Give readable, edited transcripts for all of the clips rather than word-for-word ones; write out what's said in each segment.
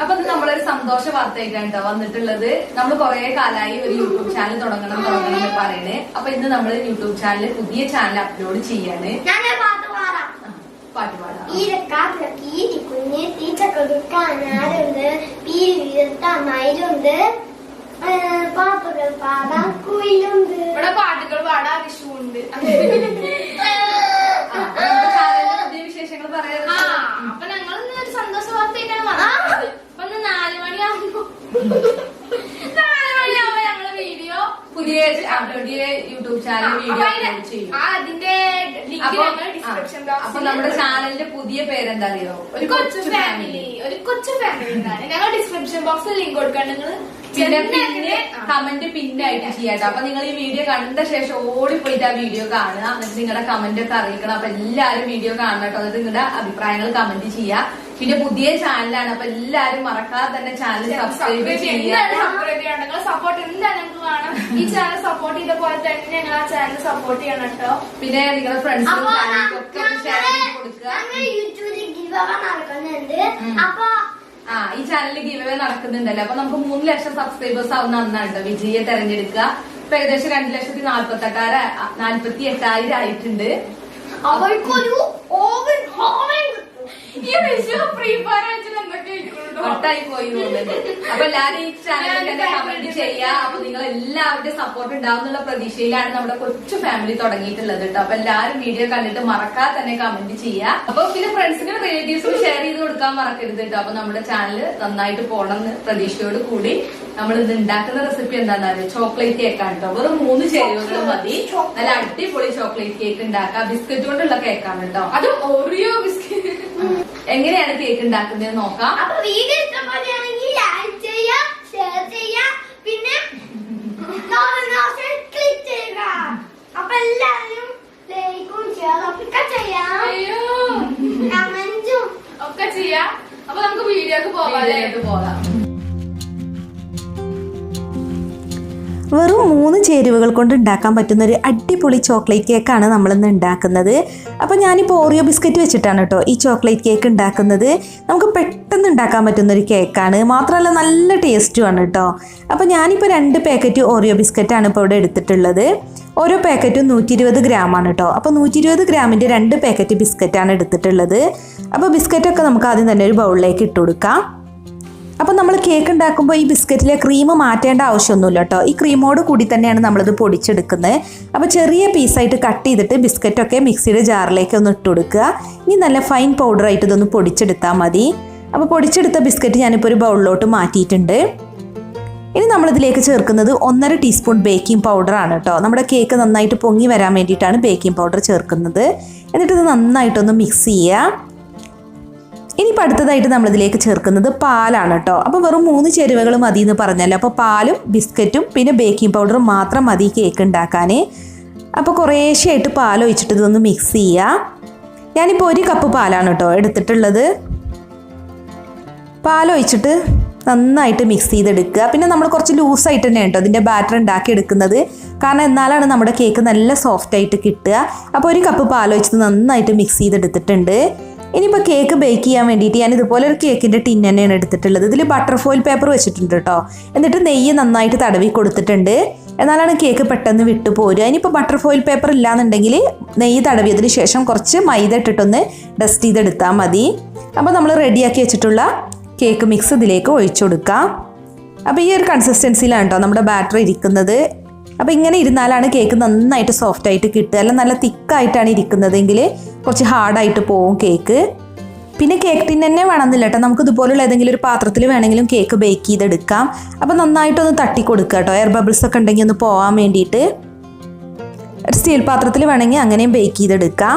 അപ്പൊ ഇത് നമ്മളൊരു സന്തോഷ വാർത്തയായിട്ടാണ് കേട്ടോ വന്നിട്ടുള്ളത്. നമ്മൾ കുറെ കാലമായി ഒരു യൂട്യൂബ് ചാനൽ തുടങ്ങണം എന്ന് പറയണേ. അപ്പൊ ഇന്ന് നമ്മൾ യൂട്യൂബ് ചാനൽ പുതിയ ചാനൽ അപ്ലോഡ് ചെയ്യാണ്. പാട്ട് പാടാം. ഇവിടെ പാട്ടുകൾ പാടാ, വിഷു ഉണ്ട്. ചാനലിന്റെ പുതിയ വിശേഷങ്ങൾ പറയാം. അപ്പൊ ഞങ്ങൾ ഒരു സന്തോഷ വാർത്തയായിട്ടാണ് വന്നത്. അപ്പൊ 4 മണിയാകുമ്പോ ഞങ്ങള് വീഡിയോ പുതിയ യൂട്യൂബ് ചാനൽ വീഡിയോ ചെയ്യും. അതിന്റെ അപ്പൊ നമ്മുടെ ചാനലിന്റെ പുതിയ പേരെന്താ അറിയോ? ഒരു കൊച്ചു ഫാമിലി. ഒരു കൊച്ചു ഫാമിലി എന്നാണ്. ഞങ്ങൾ ഡിസ്ക്രിപ്ഷൻ ബോക്സിൽ ലിങ്ക് കൊടുക്കാൻ നിങ്ങള് പിന്നെ കമന്റ് പിന്നായിട്ട് ചെയ്യാട്ടോ. അപ്പൊ നിങ്ങൾ ഈ വീഡിയോ കണ്ട ശേഷം ഓടിപ്പോയിട്ട് ആ വീഡിയോ കാണുക. എന്നിട്ട് നിങ്ങളുടെ കമന്റ് ഒക്കെ അറിയിക്കണം. അപ്പൊ എല്ലാരും വീഡിയോ കാണണം കേട്ടോ. എന്നിട്ട് നിങ്ങളുടെ അഭിപ്രായങ്ങൾ കമന്റ് ചെയ്യുക. പിന്നെ പുതിയ ചാനലാണ്. അപ്പൊ എല്ലാരും മറക്കാതെ തന്നെ ചാനൽ സബ്സ്ക്രൈബ് ചെയ്യുക. സപ്പോർട്ട് എന്തായാലും ഞങ്ങൾക്ക് വേണം. ഈ ചാനൽ സപ്പോർട്ട് ചെയ്ത പോലെ തന്നെ ഞങ്ങൾ ആ ചാനൽ സപ്പോർട്ട് ചെയ്യണം കേട്ടോ. പിന്നെ നിങ്ങളുടെ ഫ്രണ്ട്സിനും ഫാമിലിക്കൊക്കെ ഷെയർ ചെയ്ത് കൊടുക്കുക. ഈ ചാനലിൽ ഗിവ് അവേ നടക്കുന്നുണ്ടല്ലോ. അപ്പൊ നമുക്ക് 3 ലക്ഷം സബ്സ്ക്രൈബേഴ്സ് ആവുന്ന അന്നാണ് വിജയെ തെരഞ്ഞെടുക്കുക. ഇപ്പൊ ഏകദേശം 2,48,000 ആയിട്ടുണ്ട്. അവർക്കൊരു ഫ്രീ ഫയർ ഒട്ടായി പോയി തോന്നുന്നുണ്ട്. അപ്പൊ എല്ലാരും ഈ ചാനലിൽ തന്നെ കമന്റ് ചെയ്യുക. അപ്പൊ നിങ്ങൾ എല്ലാവരുടെയും സപ്പോർട്ട് ഉണ്ടാവുന്നുള്ള പ്രതീക്ഷയിലാണ് നമ്മുടെ കൊച്ചു ഫാമിലി തുടങ്ങിയിട്ടുള്ളത് കേട്ടോ. അപ്പൊ എല്ലാവരും വീഡിയോ കണ്ടിട്ട് മറക്കാതെ തന്നെ കമന്റ് ചെയ്യുക. അപ്പൊ പിന്നെ ഫ്രണ്ട്സിനും റിലേറ്റീവ്സിനും ഷെയർ ചെയ്ത് കൊടുക്കാൻ മറക്കരുത് കേട്ടോ. അപ്പൊ നമ്മുടെ ചാനൽ നന്നായിട്ട് പോകണം എന്ന് പ്രതീക്ഷയോട് കൂടി നമ്മൾ ഇത് ഉണ്ടാക്കുന്ന റെസിപ്പി എന്താണെന്ന് അറിയാം. ചോക്ലേറ്റ് കേക്കാണ് കേട്ടോ. വെറും 3 ചേരുവകൾ മതി. നല്ല അടിപൊളി ചോക്ലേറ്റ് കേക്ക് ഉണ്ടാക്കാം. ബിസ്ക്കറ്റ് കൊണ്ടുള്ള കേക്കാണ് കേട്ടോ. അത് ഓറിയോ ബിസ്ക്കറ്റ്. എങ്ങനെയാണ് കേക്ക് ഉണ്ടാക്കുന്നത് നോക്കാം. അപ്പൊ വീഡിയോ ഇഷ്ടപ്പെടുകയാണെങ്കിൽ ലൈക്ക് ചെയ്യുക, ഷെയർ ചെയ്യുക, പിന്നെ ക്ലിക്ക് ചെയ്യുക. അപ്പൊ എല്ലാവരും ലൈക്കും ഷെയറും ഒക്കെ ചെയ്യാം, കമന്റും ഒക്കെ ചെയ്യാം. അപ്പൊ നമുക്ക് വീഡിയോക്ക് പോകാം. വെറും 3 ചേരുവകൾ കൊണ്ട് ഉണ്ടാക്കാൻ പറ്റുന്ന ഒരു അടിപൊളി ചോക്ലേറ്റ് കേക്കാണ് നമ്മളിന്ന് ഉണ്ടാക്കുന്നത്. അപ്പോൾ ഞാനിപ്പോൾ ഓറിയോ ബിസ്ക്കറ്റ് വെച്ചിട്ടാണ് കേട്ടോ ഈ ചോക്ലേറ്റ് കേക്ക് ഉണ്ടാക്കുന്നത്. നമുക്ക് പെട്ടെന്ന് ഉണ്ടാക്കാൻ പറ്റുന്നൊരു കേക്കാണ്, മാത്രമല്ല നല്ല ടേസ്റ്റുമാണ് കേട്ടോ. അപ്പോൾ ഞാനിപ്പോൾ 2 പാക്കറ്റ് ഓറിയോ ബിസ്ക്കറ്റാണ് ഇപ്പോൾ ഇവിടെ എടുത്തിട്ടുള്ളത്. ഓരോ പാക്കറ്റും 120 ഗ്രാമാണ് കേട്ടോ. അപ്പോൾ 120 ഗ്രാമിൻ്റെ 2 പാക്കറ്റ് ബിസ്ക്കറ്റാണ് എടുത്തിട്ടുള്ളത്. അപ്പോൾ ബിസ്ക്കറ്റൊക്കെ നമുക്ക് ആദ്യം തന്നെ ഒരു ബൗളിലേക്ക് ഇട്ട് കൊടുക്കാം. അപ്പോൾ നമ്മൾ കേക്ക് ഉണ്ടാക്കുമ്പോൾ ഈ ബിസ്ക്കറ്റിലെ ക്രീം മാറ്റേണ്ട ആവശ്യമൊന്നുമില്ല കേട്ടോ. ഈ ക്രീമോട് കൂടി തന്നെയാണ് നമ്മളിത് പൊടിച്ചെടുക്കുന്നത്. അപ്പോൾ ചെറിയ പീസായിട്ട് കട്ട് ചെയ്തിട്ട് ബിസ്ക്കറ്റൊക്കെ മിക്സിയുടെ ജാറിലേക്ക് ഒന്ന് ഇട്ട് കൊടുക്കുക. ഇനി നല്ല ഫൈൻ പൗഡറായിട്ട് ഇതൊന്ന് പൊടിച്ചെടുത്താൽ മതി. അപ്പോൾ പൊടിച്ചെടുത്ത ബിസ്ക്കറ്റ് ഞാനിപ്പോൾ ഒരു ബൗളിലോട്ട് മാറ്റിയിട്ടുണ്ട്. ഇനി നമ്മളിതിലേക്ക് ചേർക്കുന്നത് 1.5 ടീസ്പൂൺ ബേക്കിംഗ് പൗഡറാണ് കേട്ടോ. നമ്മുടെ കേക്ക് നന്നായിട്ട് പൊങ്ങി വരാൻ വേണ്ടിയിട്ടാണ് ബേക്കിംഗ് പൗഡർ ചേർക്കുന്നത്. എന്നിട്ട് ഇത് നന്നായിട്ടൊന്ന് മിക്സ് ചെയ്യുക. ഇനിയിപ്പോൾ അടുത്തതായിട്ട് നമ്മളിതിലേക്ക് ചേർക്കുന്നത് പാലാണ് കേട്ടോ. അപ്പോൾ വെറും 3 ചേരുവകൾ മതി എന്ന് പറഞ്ഞല്ലോ. അപ്പോൾ പാലും ബിസ്ക്കറ്റും പിന്നെ ബേക്കിംഗ് പൗഡറും മാത്രം മതി കേക്ക് ഉണ്ടാക്കാൻ. അപ്പോൾ കുറേശ്ശെയായിട്ട് പാലൊഴിച്ചിട്ട് ഇതൊന്ന് മിക്സ് ചെയ്യുക. ഞാനിപ്പോൾ 1 കപ്പ് പാലാണ് കേട്ടോ എടുത്തിട്ടുള്ളത്. പാലൊഴിച്ചിട്ട് നന്നായിട്ട് മിക്സ് ചെയ്തെടുക്കുക. പിന്നെ നമ്മൾ കുറച്ച് ലൂസായിട്ട് തന്നെ കേട്ടോ ഇതിൻ്റെ ബാറ്റർ ഉണ്ടാക്കി എടുക്കുന്നത്. കാരണം എന്നാലാണ് നമ്മുടെ കേക്ക് നല്ല സോഫ്റ്റായിട്ട് കിട്ടുക. അപ്പോൾ 1 കപ്പ് പാലൊഴിച്ചിട്ട് നന്നായിട്ട് മിക്സ് ചെയ്തെടുത്തിട്ടുണ്ട്. ഇനിയിപ്പോൾ കേക്ക് ബേക്ക് ചെയ്യാൻ വേണ്ടിയിട്ട് ഞാൻ ഇതുപോലെ ഒരു കേക്കിൻ്റെ ടിൻ തന്നെയാണ് എടുത്തിട്ടുള്ളത്. ഇതിൽ ബട്ടർ ഫോയിൽ പേപ്പർ വെച്ചിട്ടുണ്ട് കേട്ടോ. എന്നിട്ട് നെയ്യ് നന്നായിട്ട് തടവി കൊടുത്തിട്ടുണ്ട്. എന്നാലാണ് കേക്ക് പെട്ടെന്ന് വിട്ടു പോരുക. ഇനിയിപ്പോൾ ബട്ടർ ഫോയിൽ പേപ്പർ ഇല്ലാന്നുണ്ടെങ്കിൽ നെയ്യ് തടവിയതിന് ശേഷം കുറച്ച് മൈദ ഇട്ടിട്ടൊന്ന് ഡസ്റ്റ് ചെയ്തെടുത്താൽ മതി. അപ്പോൾ നമ്മൾ റെഡിയാക്കി വെച്ചിട്ടുള്ള കേക്ക് മിക്സ് ഇതിലേക്ക് ഒഴിച്ചു കൊടുക്കാം. അപ്പോൾ ഈ ഒരു കൺസിസ്റ്റൻസിയിലാണ് കേട്ടോ നമ്മുടെ ബാറ്റർ ഇരിക്കുന്നത്. അപ്പോൾ ഇങ്ങനെ ഇരുന്നാലാണ് കേക്ക് നന്നായിട്ട് സോഫ്റ്റായിട്ട് കിട്ടുക. അല്ല നല്ല തിക്കായിട്ടാണ് ഇരിക്കുന്നതെങ്കിൽ കുറച്ച് ഹാർഡായിട്ട് പോവും കേക്ക്. പിന്നെ കേക്ക് ടിൻ തന്നെ വേണമെന്നില്ല കേട്ടോ. നമുക്ക് ഇതുപോലുള്ള ഏതെങ്കിലും ഒരു പാത്രത്തിൽ വേണമെങ്കിലും കേക്ക് ബേക്ക് ചെയ്തെടുക്കാം. അപ്പോൾ നന്നായിട്ടൊന്ന് തട്ടി കൊടുക്കുക കേട്ടോ. എയർ ബബിൾസ് ഒക്കെ ഉണ്ടെങ്കിൽ ഒന്ന് പോകാൻ വേണ്ടിയിട്ട്. ഒരു സ്റ്റീൽ പാത്രത്തിൽ വേണമെങ്കിൽ അങ്ങനെയും ബേക്ക് ചെയ്തെടുക്കാം.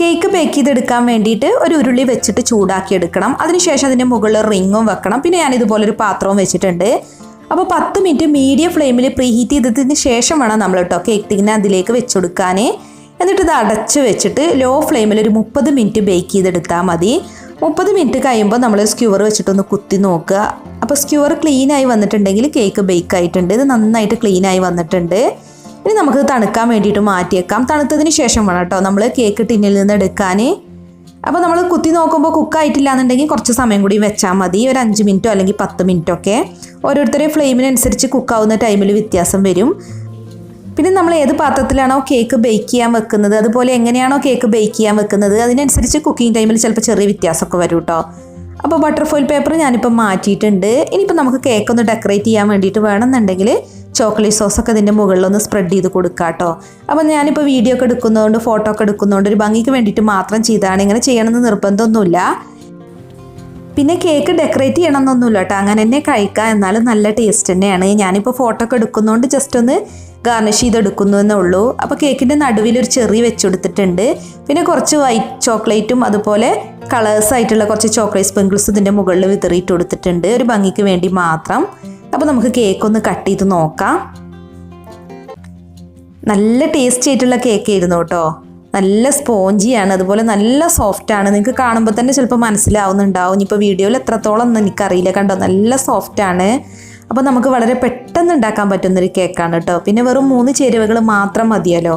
കേക്ക് ബേക്ക് ചെയ്തെടുക്കാൻ വേണ്ടിയിട്ട് ഒരു ഉരുളി വെച്ചിട്ട് ചൂടാക്കി എടുക്കണം. അതിനുശേഷം അതിൻ്റെ മുകളിൽ റിങ്ങും വെക്കണം. പിന്നെ ഞാൻ ഇതുപോലൊരു പാത്രവും വെച്ചിട്ടുണ്ട്. അപ്പോൾ 10 മിനിറ്റ് മീഡിയം ഫ്ലെയിമിൽ പ്രീ ഹീറ്റ് ചെയ്തതിന് ശേഷം വേണം നമ്മൾ കേട്ടോ കേക്ക് ടിന്നെ അതിലേക്ക് വെച്ച് കൊടുക്കാൻ. എന്നിട്ട് ഇത് അടച്ച് വെച്ചിട്ട് ലോ ഫ്ലെയിമിൽ ഒരു 30 മിനിറ്റ് ബേക്ക് ചെയ്തെടുത്താൽ മതി. 30 മിനിറ്റ് കഴിയുമ്പോൾ നമ്മൾ സ്ക്യൂവർ വെച്ചിട്ടൊന്ന് കുത്തി നോക്കുക. അപ്പോൾ സ്ക്യൂവർ ക്ലീനായി വന്നിട്ടുണ്ടെങ്കിൽ കേക്ക് ബേക്ക് ആയിട്ടുണ്ട്. ഇത് നന്നായിട്ട് ക്ലീനായി വന്നിട്ടുണ്ട്. ഇനി നമുക്ക് തണുക്കാൻ വേണ്ടിയിട്ട് മാറ്റിയേക്കാം. തണുത്തതിന് ശേഷം വേണം കേട്ടോ നമ്മൾ കേക്ക് ടിന്നിൽ നിന്ന് എടുക്കാൻ. അപ്പോൾ നമ്മൾ കുത്തി നോക്കുമ്പോൾ കുക്കായിട്ടില്ല എന്നുണ്ടെങ്കിൽ കുറച്ച് സമയം കൂടി വെച്ചാൽ മതി, ഒരു 5 മിനിറ്റോ അല്ലെങ്കിൽ 10 മിനിറ്റോ ഒക്കെ. ഓരോരുത്തരുടെയും ഫ്ലെയിമിനനുസരിച്ച് കുക്കാവുന്ന ടൈമിൽ വ്യത്യാസം വരും. പിന്നെ നമ്മൾ ഏത് പാത്രത്തിലാണോ കേക്ക് ബേക്ക് ചെയ്യാൻ വെക്കുന്നത്, അതുപോലെ എങ്ങനെയാണോ കേക്ക് ബേക്ക് ചെയ്യാൻ വെക്കുന്നത്, അതിനനുസരിച്ച് കുക്കിംഗ് ടൈമിൽ ചിലപ്പോൾ ചെറിയ വ്യത്യാസമൊക്കെ വരും കേട്ടോ. അപ്പോൾ ബട്ടർ ഫോയിൽ പേപ്പർ ഞാനിപ്പോൾ മാറ്റിയിട്ടുണ്ട്. ഇനിയിപ്പോൾ നമുക്ക് കേക്ക് ഒന്ന് ഡെക്കറേറ്റ് ചെയ്യാൻ വേണ്ടിയിട്ട് വേണമെന്നുണ്ടെങ്കിൽ ചോക്ലേറ്റ് സോസൊക്കെ ഇതിൻ്റെ മുകളിലൊന്ന് സ്പ്രെഡ് ചെയ്ത് കൊടുക്കുക കേട്ടോ. അപ്പോൾ ഞാനിപ്പോൾ വീഡിയോ ഒക്കെ എടുക്കുന്നതുകൊണ്ട് ഫോട്ടോ ഒക്കെ എടുക്കുന്നതുകൊണ്ട് ഒരു ഭംഗിക്ക് വേണ്ടിയിട്ട് മാത്രം ചെയ്താണ്, ഇങ്ങനെ ചെയ്യണമെന്ന് നിർബന്ധമൊന്നുമില്ല. പിന്നെ കേക്ക് ഡെക്കറേറ്റ് ചെയ്യണമെന്നൊന്നുമില്ല കേട്ടോ, അങ്ങനെ തന്നെ കഴിക്കാം, എന്നാലും നല്ല ടേസ്റ്റ് തന്നെയാണ്. ഞാനിപ്പോൾ ഫോട്ടോ ഒക്കെ എടുക്കുന്നതുകൊണ്ട് ജസ്റ്റ് ഒന്ന് ഗാർണിഷ് ചെയ്തെടുക്കുന്നു എന്നേ ഉള്ളൂ. അപ്പോൾ കേക്കിൻ്റെ നടുവിൽ ഒരു ചെറി വെച്ചെടുത്തിട്ടുണ്ട്. പിന്നെ കുറച്ച് വൈറ്റ് ചോക്ലേറ്റും അതുപോലെ കളേഴ്സ് ആയിട്ടുള്ള കുറച്ച് ചോക്ലേറ്റ് സ്പ്രിങ്കിൾസ് ഇതിൻ്റെ മുകളിൽ വിതറിയിട്ട് കൊടുത്തിട്ടുണ്ട്, ഒരു ഭംഗിക്ക് വേണ്ടി മാത്രം. അപ്പോൾ നമുക്ക് കേക്ക് ഒന്ന് കട്ട് ചെയ്ത് നോക്കാം. നല്ല ടേസ്റ്റി ആയിട്ടുള്ള കേക്ക് ആയിരുന്നു കേട്ടോ, നല്ല സ്പോഞ്ചിയാണ്, അതുപോലെ നല്ല സോഫ്റ്റാണ്. നിങ്ങൾക്ക് കാണുമ്പോൾ തന്നെ ചിലപ്പോൾ മനസ്സിലാവുന്നുണ്ടാവും, ഇനിയിപ്പോൾ വീഡിയോയിൽ എത്രത്തോളം ഒന്നും എനിക്കറിയില്ല. കണ്ടോ, നല്ല സോഫ്റ്റാണ്. അപ്പോൾ നമുക്ക് വളരെ പെട്ടെന്ന് ഉണ്ടാക്കാൻ പറ്റുന്നൊരു കേക്കാണ് കേട്ടോ. പിന്നെ വെറും 3 ചേരുവകൾ മാത്രം മതിയല്ലോ.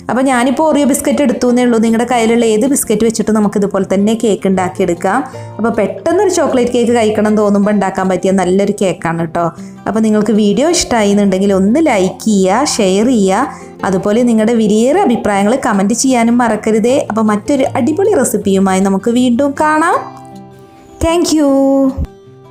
അപ്പോൾ ഞാനിപ്പോൾ ഓറിയോ ബിസ്ക്കറ്റ് എടുത്തു എന്നേ ഉള്ളൂ. നിങ്ങളുടെ കയ്യിലുള്ള ഏത് ബിസ്ക്കറ്റ് വെച്ചിട്ട് നമുക്ക് ഇതുപോലെ തന്നെ കേക്ക് ഉണ്ടാക്കിയെടുക്കാം. അപ്പോൾ പെട്ടെന്നൊരു ചോക്ലേറ്റ് കേക്ക് കഴിക്കണം തോന്നുമ്പോൾ ഉണ്ടാക്കാൻ പറ്റിയ നല്ലൊരു കേക്കാണ് കേട്ടോ. അപ്പോൾ നിങ്ങൾക്ക് വീഡിയോ ഇഷ്ടമായി എന്നുണ്ടെങ്കിൽ ഒന്ന് ലൈക്ക് ചെയ്യുക, ഷെയർ ചെയ്യുക, അതുപോലെ നിങ്ങളുടെ വിലയേറെ അഭിപ്രായങ്ങൾ കമൻറ്റ് ചെയ്യാനും മറക്കരുതേ. അപ്പോൾ മറ്റൊരു അടിപൊളി റെസിപ്പിയുമായി നമുക്ക് വീണ്ടും കാണാം. താങ്ക്